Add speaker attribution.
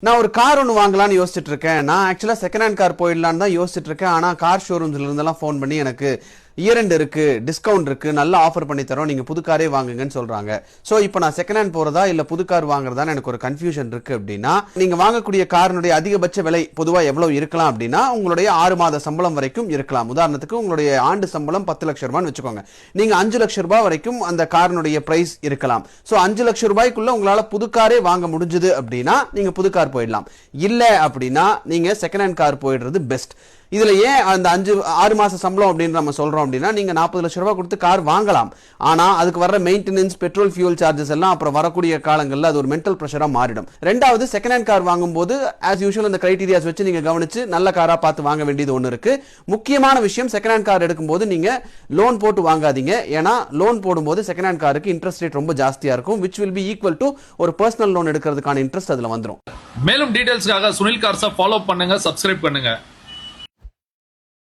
Speaker 1: நான் ஒரு கார் ஒன்று வாங்கலாம்னு யோசிச்சுட்டு இருக்கேன். நான் ஆக்சுவலா செகண்ட் ஹேண்ட் கார் போயிடலான்னு தான் யோசிச்சுட்டு இருக்கேன். ஆனா கார் ஷோரூம்ஸ்ல இருந்தெல்லாம் ஃபோன் பண்ணி எனக்கு இயர் எண்ட் இருக்கு, டிஸ்கவுண்ட் இருக்கு, நல்ல ஆஃபர் பண்ணி தரோம், நீங்க புது காரே வாங்குங்கன்னு சொல்றாங்க. சோ இப்போ நான் செகண்ட் ஹேண்ட் போறதா இல்ல புது கார் வாங்குறதா எனக்கு ஒரு கன்ஃபியூஷன் இருக்கு. அப்படின்னா நீங்க வாங்கக்கூடிய காரினுடைய அதிகபட்ச விலை பொதுவா எவ்வளவு இருக்கலாம் அப்படின்னா உங்களுடைய 6 மாத சம்பளம் வரைக்கும் இருக்கலாம். உதாரணத்துக்கு உங்களுடைய ஆண்டு சம்பளம் 10 லட்சம் ரூபான்னு வச்சுக்கோங்க. நீங்க 5 லட்சம் ரூபாய் வரைக்கும் அந்த காரினுடைய பிரைஸ் இருக்கலாம். சோ 5 லட்சம் ரூபாய்க்குள்ள உங்களால புது காரே வாங்க முடிஞ்சது அப்படின்னா நீங்க புது கார் போயிடலாம். இல்ல அப்படின்னா நீங்க செகண்ட் ஹேண்ட் கார் போயிடுறது பெஸ்ட். இதுல ஏன் அந்த 6 மாச சம்பளம் அப்படின்னு நம்ம சொல்றோம் அப்படின்னா நீங்க 40 லட்சம் ரூபாய் கொடுத்து கார் வாங்கலாம். ஆனா அதுக்கு வர மெயின்டெனன்ஸ், பெட்ரோல், ஃபியூல் சார்ஜஸ் எல்லாம் அப்புறம் வரக்கூடிய காலங்கள்ல அது ஒரு மென்டல் பிரஷரா மாறிடும். ரெண்டாவது, செகண்ட் ஹேண்ட் கார் வாங்கும்போது ஆஸ் யூஷுவல் அந்த கிரைட்டீரியாஸ் வச்சு நீங்க கவனிச்சு நல்ல காரா பார்த்து வாங்க வேண்டியது ஒன்று இருக்கு. முக்கியமான விஷயம், செகண்ட் ஹேண்ட் கார் எடுக்கும்போது நீங்க லோன் போட்டு வாங்காதீங்க. ஏன்னா லோன் போடும்போது செகண்ட் ஹேண்ட் காருக்கு இன்ட்ரெஸ்ட் ரேட் ரொம்ப ஜாஸ்தியா இருக்கும், which will be equal to ஒரு பர்சனல் லோன் எடுக்கிறதுக்கான இன்ட்ரெஸ்ட் அதுல வந்துரும்.
Speaker 2: மேலும் டீடைல்ஸ்க்காக சுனில் கார்ஸை ஃபாலோ பண்ணுங்க, சப்ஸ்கிரைப் பண்ணுங்க.